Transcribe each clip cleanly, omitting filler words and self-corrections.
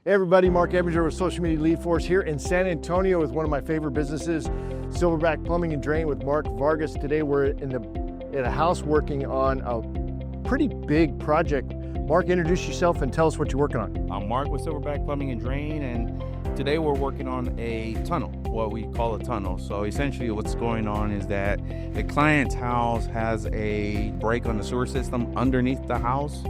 Hey everybody, Mark Ebinger with Social Media Lead Force here in San Antonio with one of my favorite businesses, Silverback Plumbing and Drain with Mark Vargas. Today we're at a house working on a pretty big project. Mark, introduce yourself and tell us what you're working on. I'm Mark with Silverback Plumbing and Drain, and today we're working on a tunnel, what we call a tunnel. So essentially what's going on is that the client's house has a break on the sewer system underneath the house,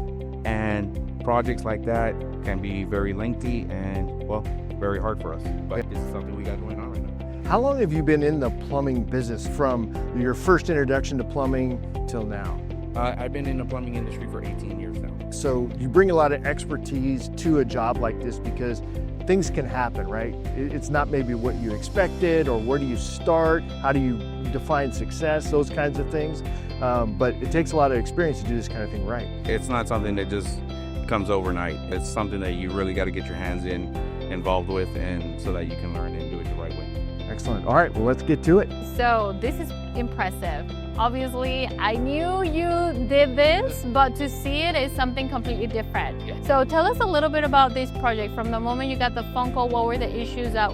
and projects like that can be very lengthy and, well, very hard for us. But this is something we got going on right now. How long have you been in the plumbing business, from your first introduction to plumbing till now? I've been in the plumbing industry for 18 years now. So you bring a lot of expertise to a job like this because things can happen, right? It's not maybe what you expected, or where do you start? How do you define success? Those kinds of things. But it takes a lot of experience to do this kind of thing right. It's not something that just comes overnight. It's something that you really got to get your hands involved with, and so that you can learn and do it the right way. Excellent. All right, well, let's get to it. So this is impressive. Obviously, I knew you did this, but to see it is something completely different. So tell us a little bit about this project. From the moment you got the phone call, what were the issues that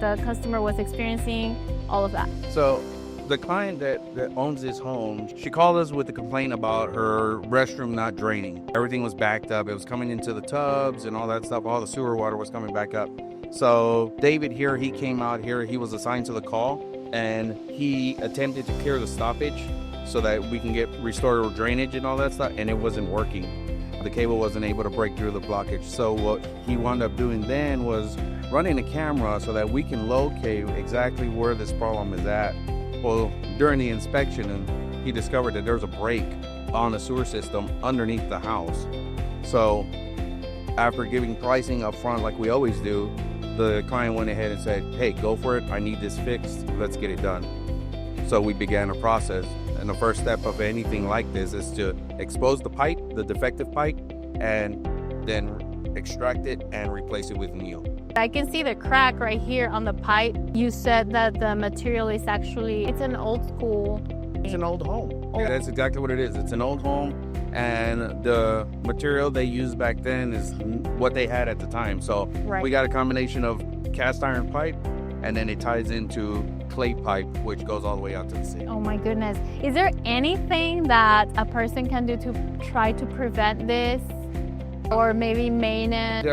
the customer was experiencing, all of that? So the client that owns this home, she called us with a complaint about her restroom not draining. Everything was backed up. It was coming into the tubs and all that stuff. All the sewer water was coming back up. So David here, he came out here. He was assigned to the call, and he attempted to clear the stoppage so that we can get restorative drainage and all that stuff, and it wasn't working. The cable wasn't able to break through the blockage. So what he wound up doing then was running a camera so that we can locate exactly where this problem is at. Well, during the inspection, he discovered that there's a break on the sewer system underneath the house. So after giving pricing up front like we always do, the client went ahead and said, hey, go for it. I need this fixed. Let's get it done. So we began a process. And the first step of anything like this is to expose the pipe, the defective pipe, and then extract it and replace it with new. I can see the crack right here on the pipe. You said that the material is actually, it's an old school. It's an old home. Yeah, that's exactly what it is. It's an old home, and the material they used back then is what they had at the time. So we got a combination of cast iron pipe, and then it ties into clay pipe, which goes all the way out to the sea. Oh my goodness. Is there anything that a person can do to try to prevent this? Or maybe maintenance,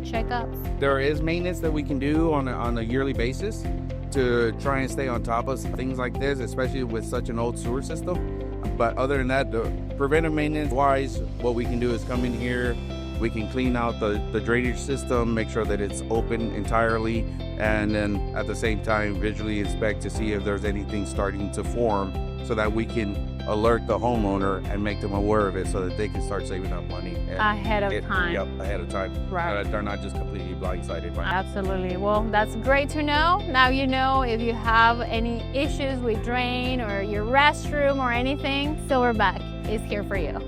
checkups? There is maintenance that we can do on a yearly basis to try and stay on top of things like this, especially with such an old sewer system. But other than that, the preventive maintenance wise, what we can do is come in here, we can clean out the drainage system, make sure that it's open entirely, and then at the same time visually inspect to see if there's anything starting to form, so that we can alert the homeowner and make them aware of it so that they can start saving up money. Ahead of time. Yep, ahead of time. Right. They're not just completely blindsided by it. Absolutely. Well, that's great to know. Now you know if you have any issues with drain or your restroom or anything, Silverback is here for you.